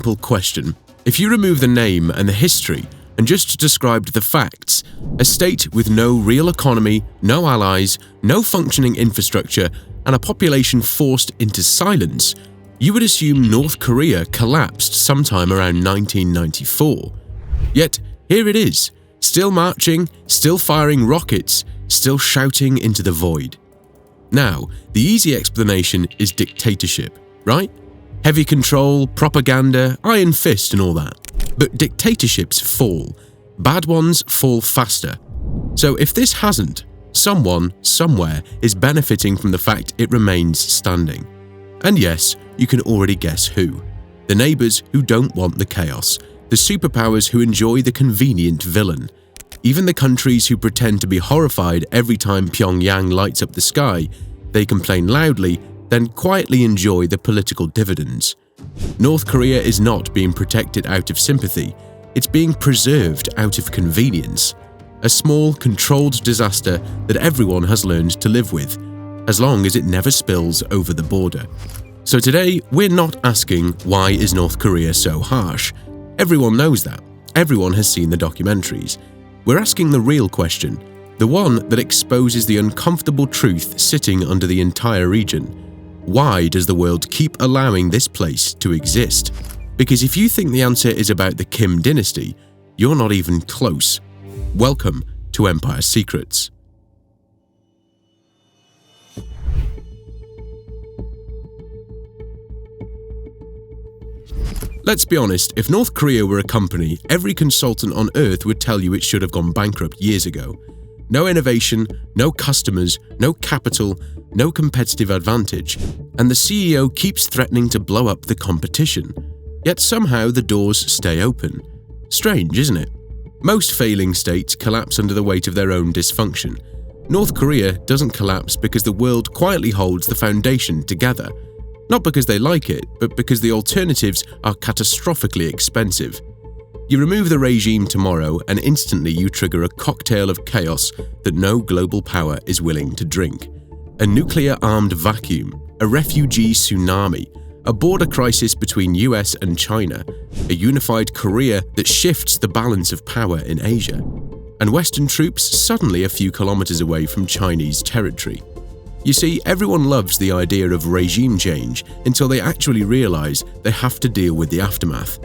simple question. If you remove the name and the history and just described the facts, a state with no real economy, no allies, no functioning infrastructure, and a population forced into silence, you would assume North Korea collapsed sometime around 1994. Yet, here it is, still marching, still firing rockets, still shouting into the void. Now, the easy explanation is dictatorship, right? Heavy control, propaganda, iron fist and all that. But dictatorships fall. Bad ones fall faster. So if this hasn't, someone, somewhere, is benefiting from the fact it remains standing. And yes, you can already guess who. The neighbors who don't want the chaos. The superpowers who enjoy the convenient villain. Even the countries who pretend to be horrified every time Pyongyang lights up the sky, they complain loudly, then quietly enjoy the political dividends. North Korea is not being protected out of sympathy, it's being preserved out of convenience. A small, controlled disaster that everyone has learned to live with, as long as it never spills over the border. So today, we're not asking why is North Korea so harsh. Everyone knows that. Everyone has seen the documentaries. We're asking the real question, the one that exposes the uncomfortable truth sitting under the entire region. Why does the world keep allowing this place to exist? Because if you think the answer is about the Kim dynasty, you're not even close. Welcome to Empire Secrets. Let's be honest, if North Korea were a company, every consultant on Earth would tell you it should have gone bankrupt years ago. No innovation, no customers, no capital, no competitive advantage, and the CEO keeps threatening to blow up the competition. Yet somehow the doors stay open. Strange, isn't it? Most failing states collapse under the weight of their own dysfunction. North Korea doesn't collapse because the world quietly holds the foundation together. Not because they like it, but because the alternatives are catastrophically expensive. You remove the regime tomorrow and instantly you trigger a cocktail of chaos that no global power is willing to drink. A nuclear-armed vacuum, a refugee tsunami, a border crisis between US and China, a unified Korea that shifts the balance of power in Asia, and Western troops suddenly a few kilometers away from Chinese territory. You see, everyone loves the idea of regime change until they actually realize they have to deal with the aftermath.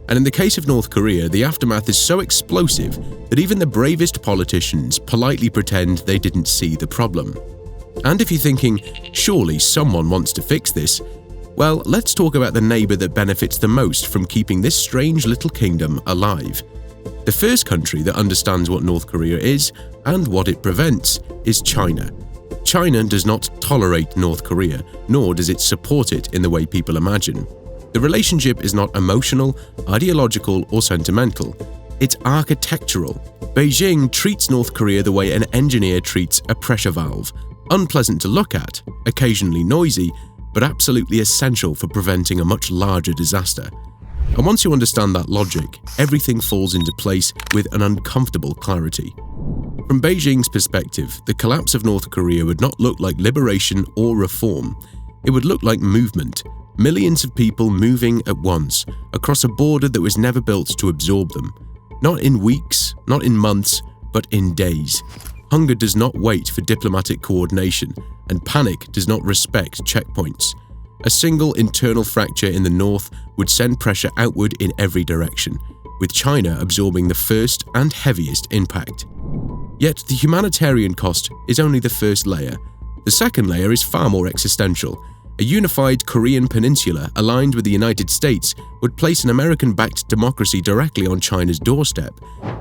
And in the case of North Korea, the aftermath is so explosive that even the bravest politicians politely pretend they didn't see the problem. And if you're thinking, surely someone wants to fix this, well, let's talk about the neighbor that benefits the most from keeping this strange little kingdom alive. The first country that understands what North Korea is and what it prevents is China. China does not tolerate North Korea, nor does it support it in the way people imagine. The relationship is not emotional, ideological, or sentimental. It's architectural. Beijing treats North Korea the way an engineer treats a pressure valve. Unpleasant to look at, occasionally noisy, but absolutely essential for preventing a much larger disaster. And once you understand that logic, everything falls into place with an uncomfortable clarity. From Beijing's perspective, the collapse of North Korea would not look like liberation or reform. It would look like movement, millions of people moving at once, across a border that was never built to absorb them. Not in weeks, not in months, but in days. Hunger does not wait for diplomatic coordination, and panic does not respect checkpoints. A single internal fracture in the north would send pressure outward in every direction, with China absorbing the first and heaviest impact. Yet the humanitarian cost is only the first layer. The second layer is far more existential. A unified Korean peninsula aligned with the United States would place an American-backed democracy directly on China's doorstep,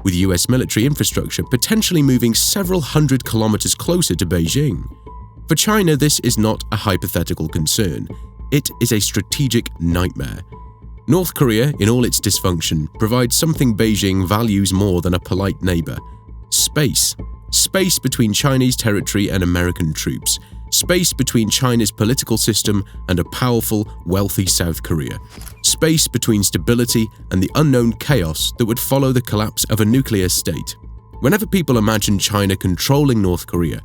with US military infrastructure potentially moving several hundred kilometers closer to Beijing. For China, this is not a hypothetical concern. It is a strategic nightmare. North Korea, in all its dysfunction, provides something Beijing values more than a polite neighbor: space. Space between Chinese territory and American troops. Space between China's political system and a powerful, wealthy South Korea. Space between stability and the unknown chaos that would follow the collapse of a nuclear state. Whenever people imagine China controlling North Korea,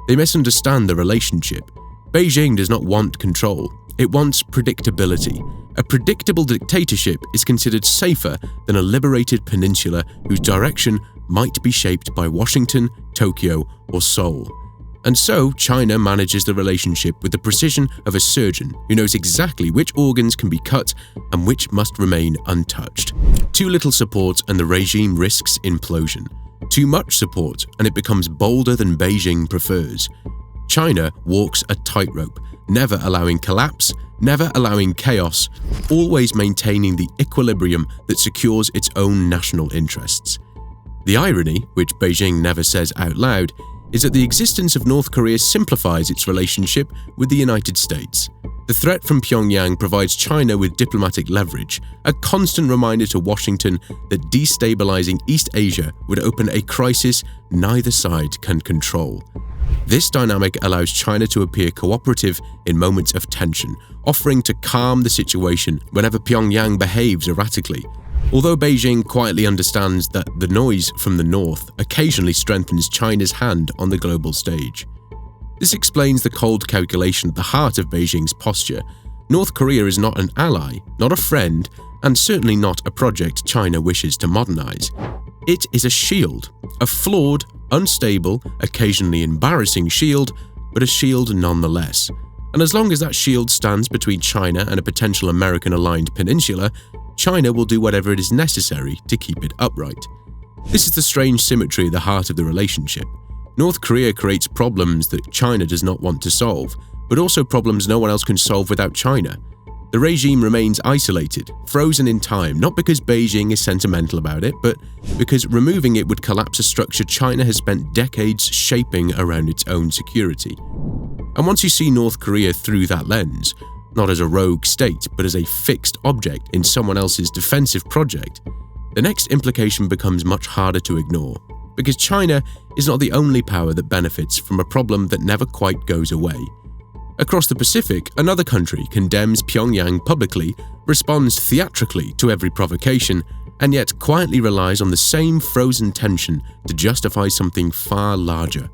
they misunderstand the relationship. Beijing does not want control. It wants predictability. A predictable dictatorship is considered safer than a liberated peninsula whose direction might be shaped by Washington, Tokyo, or Seoul. And so, China manages the relationship with the precision of a surgeon who knows exactly which organs can be cut and which must remain untouched. Too little support and the regime risks implosion. Too much support and it becomes bolder than Beijing prefers. China walks a tightrope, never allowing collapse, never allowing chaos, always maintaining the equilibrium that secures its own national interests. The irony, which Beijing never says out loud, is that the existence of North Korea simplifies its relationship with the United States. The threat from Pyongyang provides China with diplomatic leverage, a constant reminder to Washington that destabilizing East Asia would open a crisis neither side can control. This dynamic allows China to appear cooperative in moments of tension, offering to calm the situation whenever Pyongyang behaves erratically. Although Beijing quietly understands that the noise from the north occasionally strengthens China's hand on the global stage. This explains the cold calculation at the heart of Beijing's posture. North Korea is not an ally, not a friend, and certainly not a project China wishes to modernize. It is a shield, a flawed, unstable, occasionally embarrassing shield, but a shield nonetheless. And as long as that shield stands between China and a potential American-aligned peninsula, China will do whatever it is necessary to keep it upright. This is the strange symmetry at the heart of the relationship. North Korea creates problems that China does not want to solve, but also problems no one else can solve without China. The regime remains isolated, frozen in time, not because Beijing is sentimental about it, but because removing it would collapse a structure China has spent decades shaping around its own security. And once you see North Korea through that lens, not as a rogue state, but as a fixed object in someone else's defensive project, the next implication becomes much harder to ignore, because China is not the only power that benefits from a problem that never quite goes away. Across the Pacific, another country condemns Pyongyang publicly, responds theatrically to every provocation, and yet quietly relies on the same frozen tension to justify something far larger.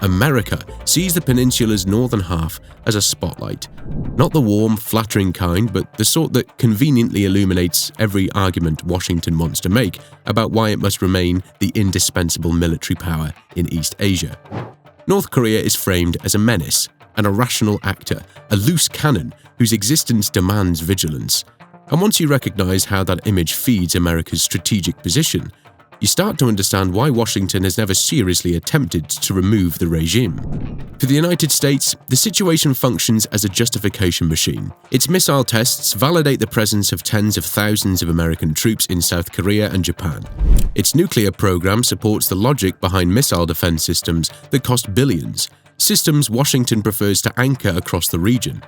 America sees the peninsula's northern half as a spotlight. Not the warm, flattering kind, but the sort that conveniently illuminates every argument Washington wants to make about why it must remain the indispensable military power in East Asia. North Korea is framed as a menace, an irrational actor, a loose cannon whose existence demands vigilance. And once you recognize how that image feeds America's strategic position, you start to understand why Washington has never seriously attempted to remove the regime. For the United States, the situation functions as a justification machine. Its missile tests validate the presence of tens of thousands of American troops in South Korea and Japan. Its nuclear program supports the logic behind missile defense systems that cost billions, systems Washington prefers to anchor across the region.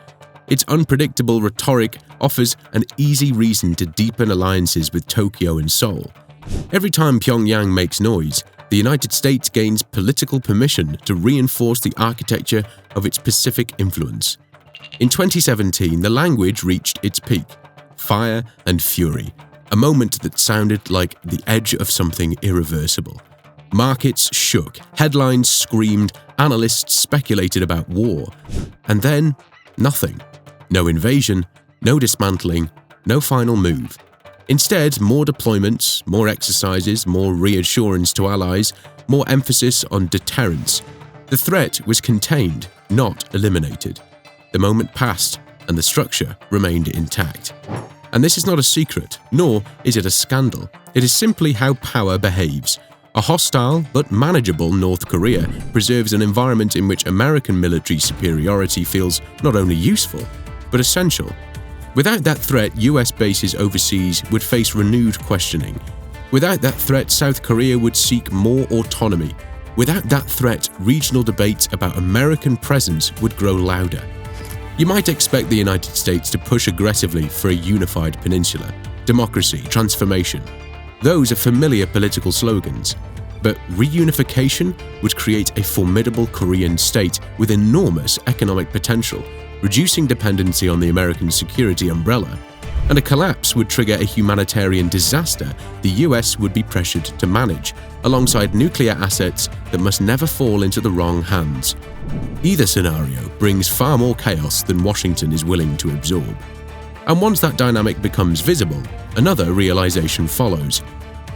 Its unpredictable rhetoric offers an easy reason to deepen alliances with Tokyo and Seoul. Every time Pyongyang makes noise, the United States gains political permission to reinforce the architecture of its Pacific influence. In 2017, the language reached its peak: fire and fury, a moment that sounded like the edge of something irreversible. Markets shook, headlines screamed, analysts speculated about war. And then, nothing. No invasion, no dismantling, no final move. Instead, more deployments, more exercises, more reassurance to allies, more emphasis on deterrence. The threat was contained, not eliminated. The moment passed, and the structure remained intact. And this is not a secret, nor is it a scandal. It is simply how power behaves. A hostile but manageable North Korea preserves an environment in which American military superiority feels not only useful, but essential. Without that threat, US bases overseas would face renewed questioning. Without that threat, South Korea would seek more autonomy. Without that threat, regional debates about American presence would grow louder. You might expect the United States to push aggressively for a unified peninsula, democracy, transformation. Those are familiar political slogans. But reunification would create a formidable Korean state with enormous economic potential, reducing dependency on the American security umbrella. and a collapse would trigger a humanitarian disaster the US would be pressured to manage, alongside nuclear assets that must never fall into the wrong hands. Either scenario brings far more chaos than Washington is willing to absorb. And once that dynamic becomes visible, another realization follows.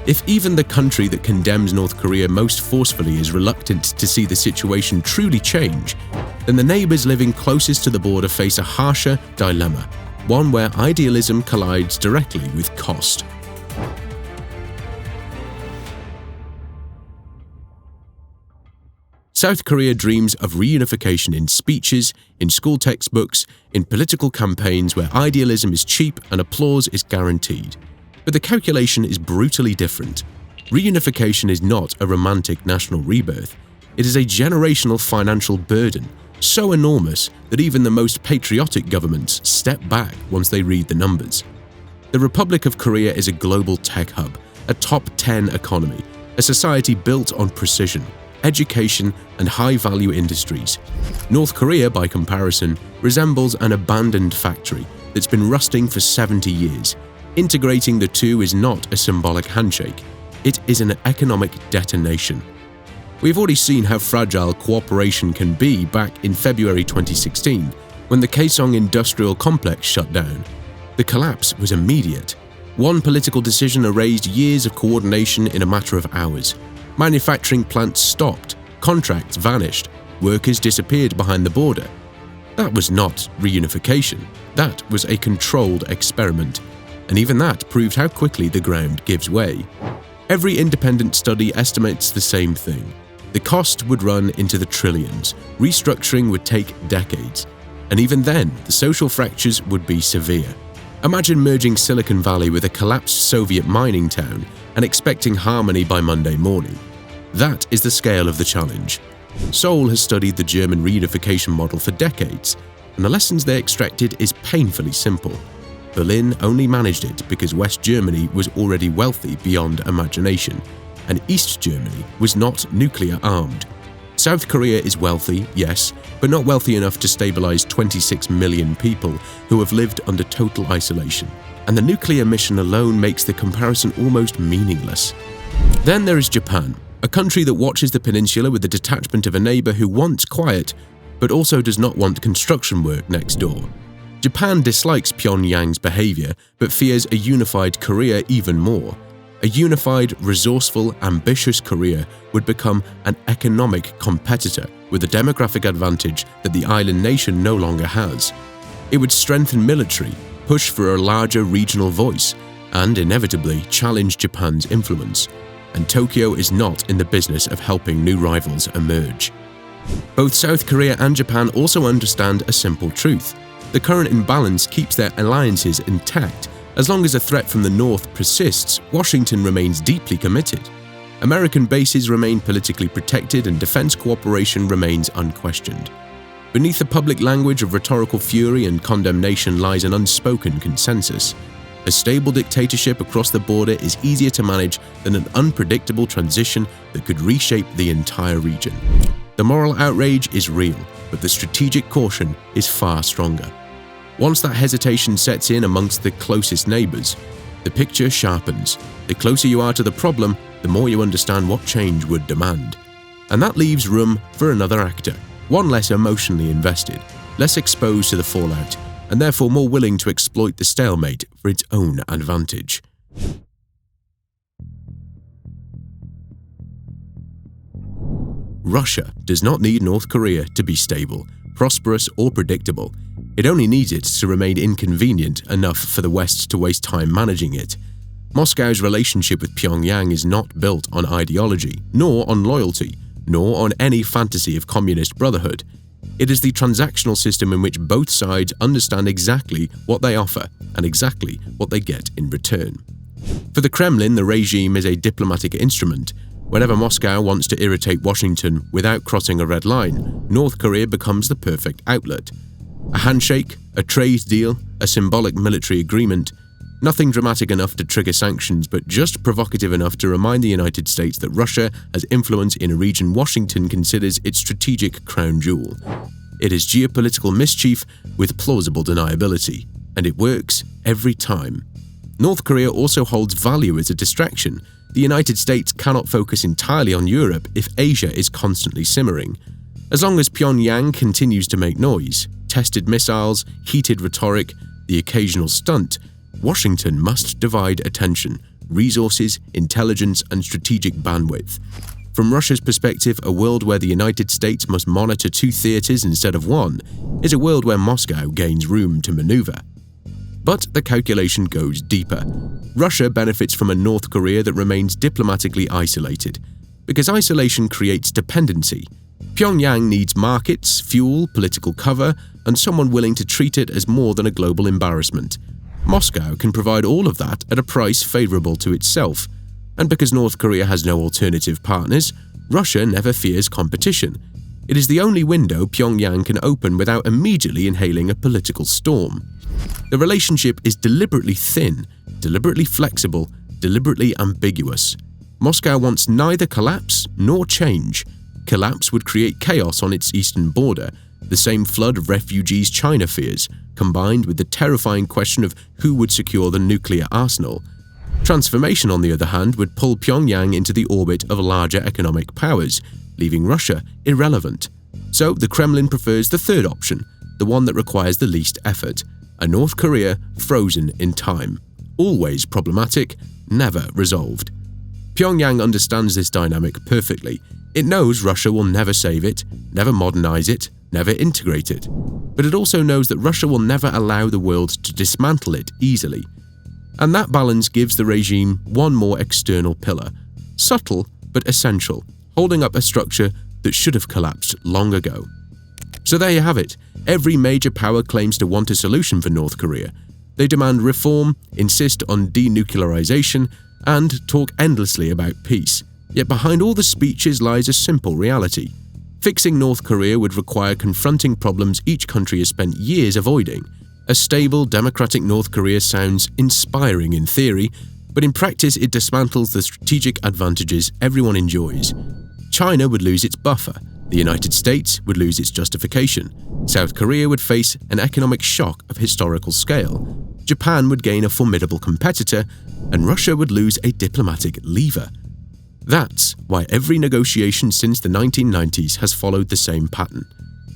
If even the country that condemns North Korea most forcefully is reluctant to see the situation truly change, then the neighbors living closest to the border face a harsher dilemma, one where idealism collides directly with cost. South Korea dreams of reunification in speeches, in school textbooks, in political campaigns where idealism is cheap and applause is guaranteed. But the calculation is brutally different. Reunification is not a romantic national rebirth. It is a generational financial burden, so enormous that even the most patriotic governments step back once they read the numbers. The Republic of Korea is a global tech hub, a top 10 economy, a society built on precision, education, and high-value industries. North Korea, by comparison, resembles an abandoned factory that's been rusting for 70 years. Integrating the two is not a symbolic handshake. It is an economic detonation. We've already seen how fragile cooperation can be back in February 2016, when the Kaesong industrial complex shut down. The collapse was immediate. One political decision erased years of coordination in a matter of hours. Manufacturing plants stopped, contracts vanished, workers disappeared behind the border. That was not reunification. That was a controlled experiment. And even that proved how quickly the ground gives way. Every independent study estimates the same thing. The cost would run into the trillions, restructuring would take decades, and even then, the social fractures would be severe. Imagine merging Silicon Valley with a collapsed Soviet mining town and expecting harmony by Monday morning. That is the scale of the challenge. Seoul has studied the German reunification model for decades, and the lessons they extracted is painfully simple. Berlin only managed it because West Germany was already wealthy beyond imagination, and East Germany was not nuclear armed. South Korea is wealthy, yes, but not wealthy enough to stabilize 26 million people who have lived under total isolation, and the nuclear mission alone makes the comparison almost meaningless. Then there is Japan, a country that watches the peninsula with the detachment of a neighbor who wants quiet, but also does not want construction work next door. Japan dislikes Pyongyang's behavior, but fears a unified Korea even more. A unified, resourceful, ambitious Korea would become an economic competitor with a demographic advantage that the island nation no longer has. It would strengthen military, push for a larger regional voice, and inevitably challenge Japan's influence. And Tokyo is not in the business of helping new rivals emerge. Both South Korea and Japan also understand a simple truth. The current imbalance keeps their alliances intact. As long as a threat from the North persists, Washington remains deeply committed. American bases remain politically protected and defense cooperation remains unquestioned. Beneath the public language of rhetorical fury and condemnation lies an unspoken consensus. A stable dictatorship across the border is easier to manage than an unpredictable transition that could reshape the entire region. The moral outrage is real, but the strategic caution is far stronger. Once that hesitation sets in amongst the closest neighbors, the picture sharpens. The closer you are to the problem, the more you understand what change would demand. And that leaves room for another actor, one less emotionally invested, less exposed to the fallout, and therefore more willing to exploit the stalemate for its own advantage. Russia does not need North Korea to be stable, prosperous, or predictable. It only needs it to remain inconvenient enough for the West to waste time managing it. Moscow's relationship with Pyongyang is not built on ideology, nor on loyalty, nor on any fantasy of communist brotherhood. It is the transactional system in which both sides understand exactly what they offer and exactly what they get in return. For the Kremlin, the regime is a diplomatic instrument. Whenever Moscow wants to irritate Washington without crossing a red line, North Korea becomes the perfect outlet. A handshake, a trade deal, a symbolic military agreement, nothing dramatic enough to trigger sanctions, but just provocative enough to remind the United States that Russia has influence in a region Washington considers its strategic crown jewel. It is geopolitical mischief with plausible deniability, and it works every time. North Korea also holds value as a distraction. The United States cannot focus entirely on Europe if Asia is constantly simmering. As long as Pyongyang continues to make noise, tested missiles, heated rhetoric, the occasional stunt, Washington must divide attention, resources, intelligence, and strategic bandwidth. From Russia's perspective, a world where the United States must monitor 2 theaters instead of 1 is a world where Moscow gains room to maneuver. But the calculation goes deeper. Russia benefits from a North Korea that remains diplomatically isolated, because isolation creates dependency. Pyongyang needs markets, fuel, political cover, and someone willing to treat it as more than a global embarrassment. Moscow can provide all of that at a price favorable to itself. And because North Korea has no alternative partners, Russia never fears competition. It is the only window Pyongyang can open without immediately inhaling a political storm. The relationship is deliberately thin, deliberately flexible, deliberately ambiguous. Moscow wants neither collapse nor change. Collapse would create chaos on its eastern border, the same flood of refugees China fears, combined with the terrifying question of who would secure the nuclear arsenal. Transformation, on the other hand, would pull Pyongyang into the orbit of larger economic powers, leaving Russia irrelevant. So the Kremlin prefers the third option, the one that requires the least effort, a North Korea frozen in time. Always problematic, never resolved. Pyongyang understands this dynamic perfectly. It knows Russia will never save it, never modernize it, never integrate it. But it also knows that Russia will never allow the world to dismantle it easily. And that balance gives the regime one more external pillar, subtle but essential, holding up a structure that should have collapsed long ago. So there you have it. Every major power claims to want a solution for North Korea. They demand reform, insist on denuclearization, and talk endlessly about peace. Yet behind all the speeches lies a simple reality. Fixing North Korea would require confronting problems each country has spent years avoiding. A stable, democratic North Korea sounds inspiring in theory, but in practice it dismantles the strategic advantages everyone enjoys. China would lose its buffer, the United States would lose its justification, South Korea would face an economic shock of historical scale, Japan would gain a formidable competitor, and Russia would lose a diplomatic lever. That's why every negotiation since the 1990s has followed the same pattern.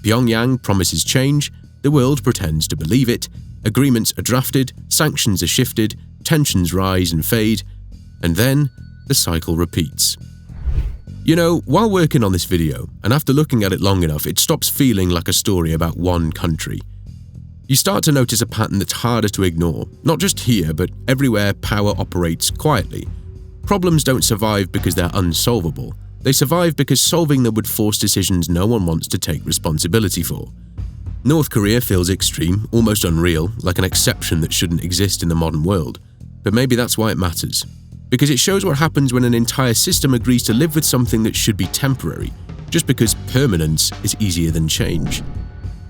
Pyongyang promises change, the world pretends to believe it, agreements are drafted, sanctions are shifted, tensions rise and fade, and then the cycle repeats. You know, while working on this video, and after looking at it long enough, it stops feeling like a story about one country. You start to notice a pattern that's harder to ignore, not just here, but everywhere power operates quietly. Problems don't survive because they're unsolvable. They survive because solving them would force decisions no one wants to take responsibility for. North Korea feels extreme, almost unreal, like an exception that shouldn't exist in the modern world. But maybe that's why it matters. Because it shows what happens when an entire system agrees to live with something that should be temporary, just because permanence is easier than change.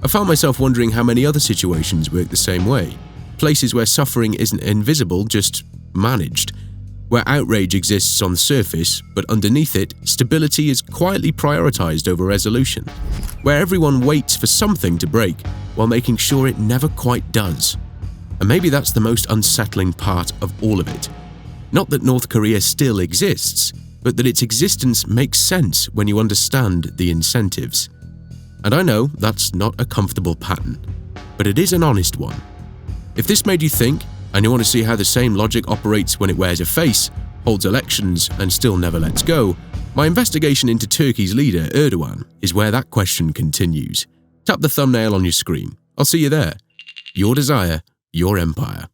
I found myself wondering how many other situations work the same way. Places where suffering isn't invisible, just managed. Where outrage exists on the surface, but underneath it, stability is quietly prioritized over resolution. Where everyone waits for something to break, while making sure it never quite does. And maybe that's the most unsettling part of all of it. Not that North Korea still exists, but that its existence makes sense when you understand the incentives. And I know that's not a comfortable pattern, but it is an honest one. If this made you think, and you want to see how the same logic operates when it wears a face, holds elections, and still never lets go, my investigation into Turkey's leader, Erdogan, is where that question continues. Tap the thumbnail on your screen. I'll see you there. Your desire, your empire.